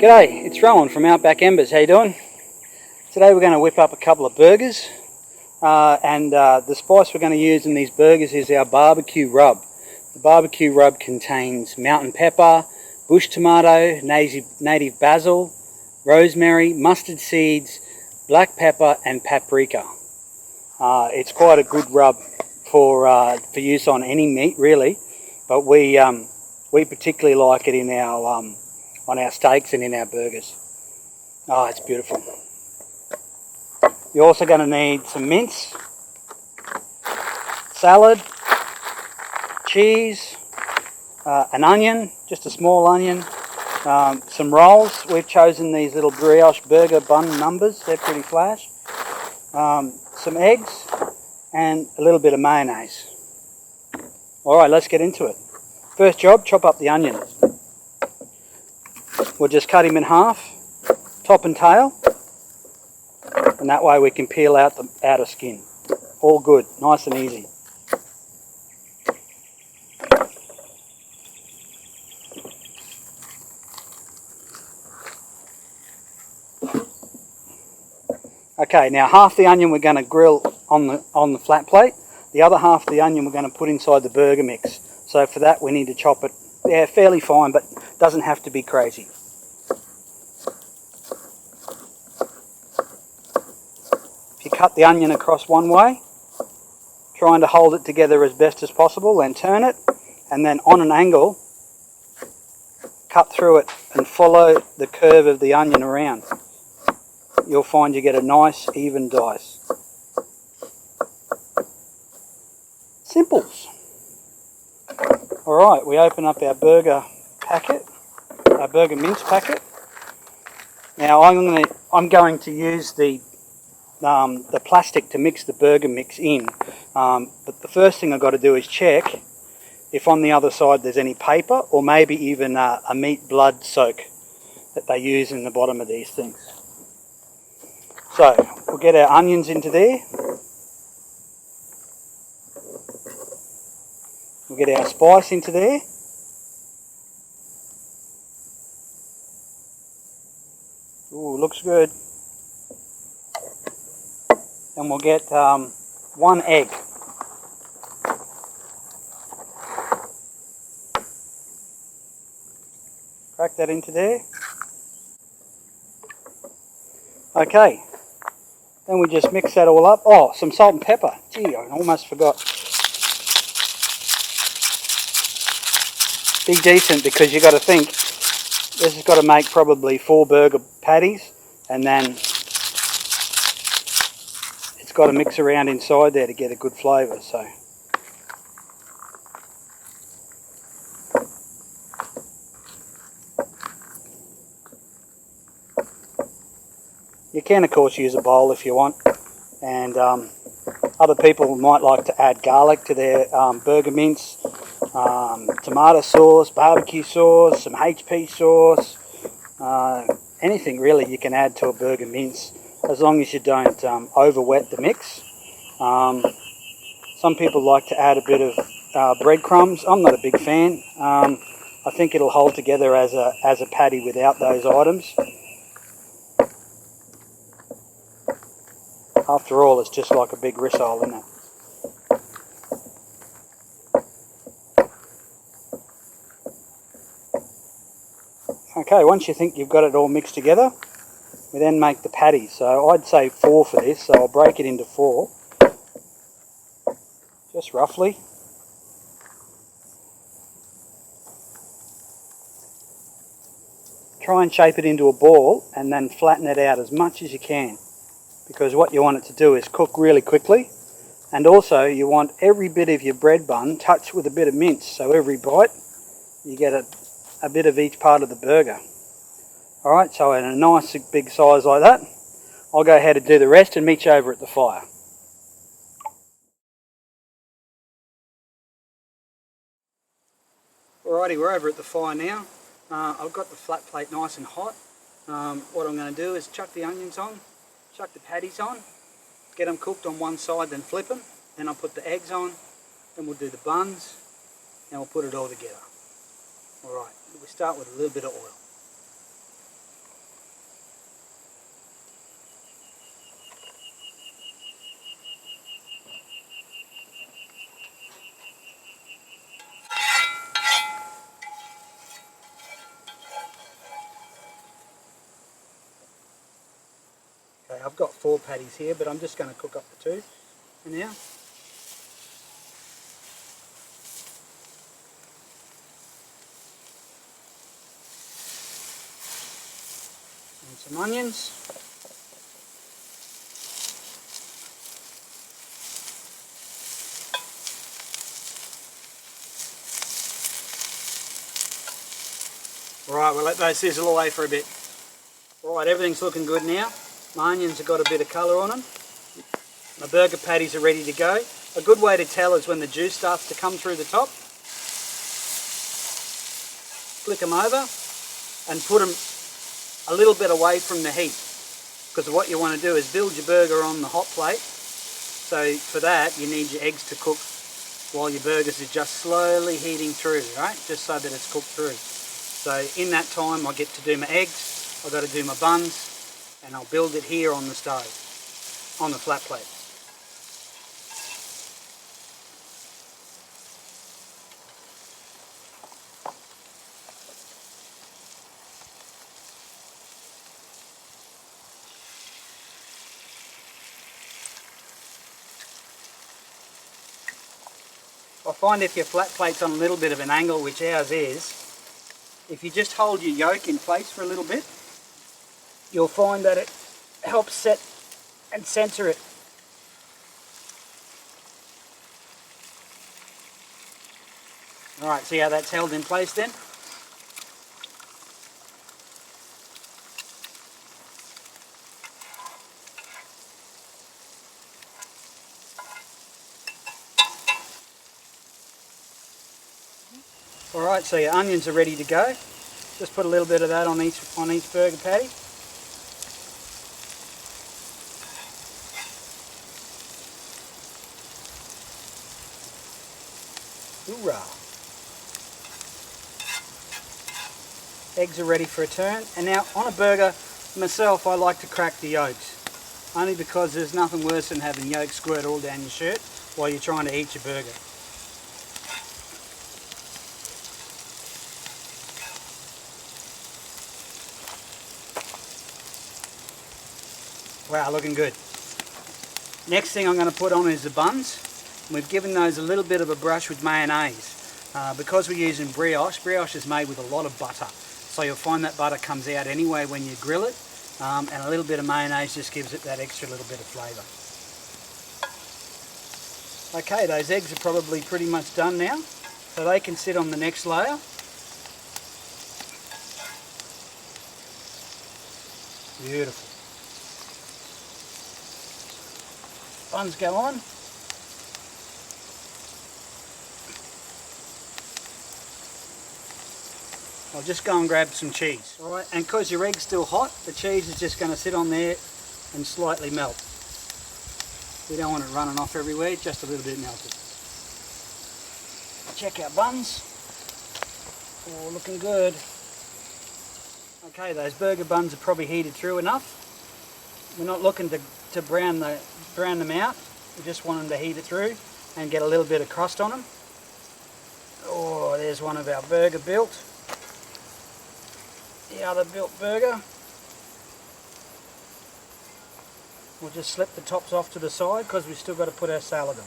G'day, it's Rowan from Outback Embers. How you doing? Today we're going to whip up a couple of burgers, and the spice we're going to use in these burgers is our barbecue rub. The barbecue rub contains mountain pepper, bush tomato, native basil, rosemary, mustard seeds, black pepper and paprika. It's quite a good rub for use on any meat really, but we particularly like it in our on our steaks and in our burgers. Oh, it's beautiful. You're also going to need some mince, salad, cheese, an onion, just a small onion, some rolls. We've chosen these little brioche burger bun numbers, they're pretty flash, some eggs and a little bit of mayonnaise. Alright, let's get into it. First job, chop up the onion. We'll just cut him in half, top and tail, and that way we can peel out the outer skin. All good, nice and easy. Okay, now half the onion we're going to grill on the flat plate. The other half of the onion we're going to put inside the burger mix. So for that we need to chop it, fairly fine, but doesn't have to be crazy. You cut the onion across one way, trying to hold it together as best as possible, then turn it, and then on an angle, cut through it and follow the curve of the onion around. You'll find you get a nice even dice. Simples. Alright, we open up our burger packet, our burger mince packet. Now I'm going to use the plastic to mix the burger mix in, but the first thing I've got to do is check if on the other side there's any paper or maybe even a meat blood soak that they use in the bottom of these things. So we'll get our onions into there, we'll get our spice into there, ooh, looks good. And we'll get 1 egg. Crack that into there. Okay, then we just mix that all up. Oh, some salt and pepper. Gee, I almost forgot. Be decent, because you got to think this has got to make probably 4 burger patties, and then got to mix around inside there to get a good flavour. So you can of course use a bowl if you want, and other people might like to add garlic to their burger mince, tomato sauce, barbecue sauce, some HP sauce, anything really you can add to a burger mince, as long as you don't over wet the mix. Some people like to add a bit of breadcrumbs. I'm not a big fan. I think it'll hold together as a patty without those items. After all, it's just like a big rissole, isn't it? Okay, once you think you've got it all mixed together, we then make the patties. So I'd say 4 for this, so I'll break it into 4, just roughly. Try and shape it into a ball and then flatten it out as much as you can, because what you want it to do is cook really quickly, and also you want every bit of your bread bun touched with a bit of mince, so every bite you get a bit of each part of the burger. Alright, so in a nice big size like that, I'll go ahead and do the rest and meet you over at the fire. Alrighty, we're over at the fire now. I've got the flat plate nice and hot. What I'm going to do is chuck the onions on, chuck the patties on, get them cooked on one side, then flip them. Then I'll put the eggs on, then we'll do the buns, and we'll put it all together. Alright, we start with a little bit of oil. Okay, I've got 4 patties here, but I'm just going to cook up the 2 for now. And some onions. Right, we'll let those sizzle away for a bit. Right, everything's looking good now. My onions have got a bit of colour on them. My burger patties are ready to go. A good way to tell is when the juice starts to come through the top. Flick them over and put them a little bit away from the heat. Because what you want to do is build your burger on the hot plate. So for that, you need your eggs to cook while your burgers are just slowly heating through, right? Just so that it's cooked through. So in that time I get to do my eggs, I've got to do my buns, and I'll build it here on the stove, on the flat plate. I find if your flat plate's on a little bit of an angle, which ours is, if you just hold your yolk in place for a little bit, you'll find that it helps set and centre it. Alright, see how that's held in place then? Alright, so your onions are ready to go. Just put a little bit of that on each burger patty. Hoorah! Eggs are ready for a turn. And now on a burger, myself, I like to crack the yolks. Only because there's nothing worse than having yolk squirt all down your shirt while you're trying to eat your burger. Wow, looking good. Next thing I'm going to put on is the buns. We've given those a little bit of a brush with mayonnaise. Because we're using brioche, brioche is made with a lot of butter. So you'll find that butter comes out anyway when you grill it. And a little bit of mayonnaise just gives it that extra little bit of flavour. Okay, those eggs are probably pretty much done now. So they can sit on the next layer. Beautiful. Buns go on. I'll just go and grab some cheese. Alright, and because your egg's still hot, the cheese is just going to sit on there and slightly melt. We don't want it running off everywhere, just a little bit melted. Check our buns. Oh, looking good. Okay, those burger buns are probably heated through enough. We're not looking to brown them out. We just want them to heat it through and get a little bit of crust on them. Oh, there's one of our burger built. The other built burger. We'll just slip the tops off to the side because we've still got to put our salad on.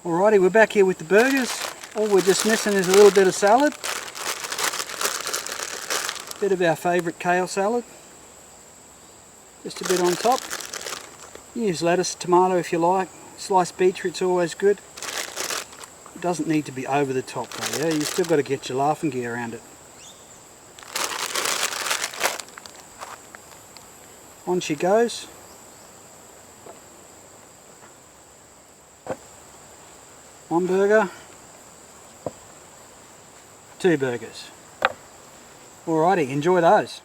Alrighty, we're back here with the burgers. All we're just missing is a little bit of salad. Bit of our favourite kale salad. Just a bit on top. Use lettuce, tomato if you like. Sliced beetroot's always good. It doesn't need to be over the top though, yeah? You've still got to get your laughing gear around it. On she goes. One burger. 2 burgers. Alrighty, enjoy those.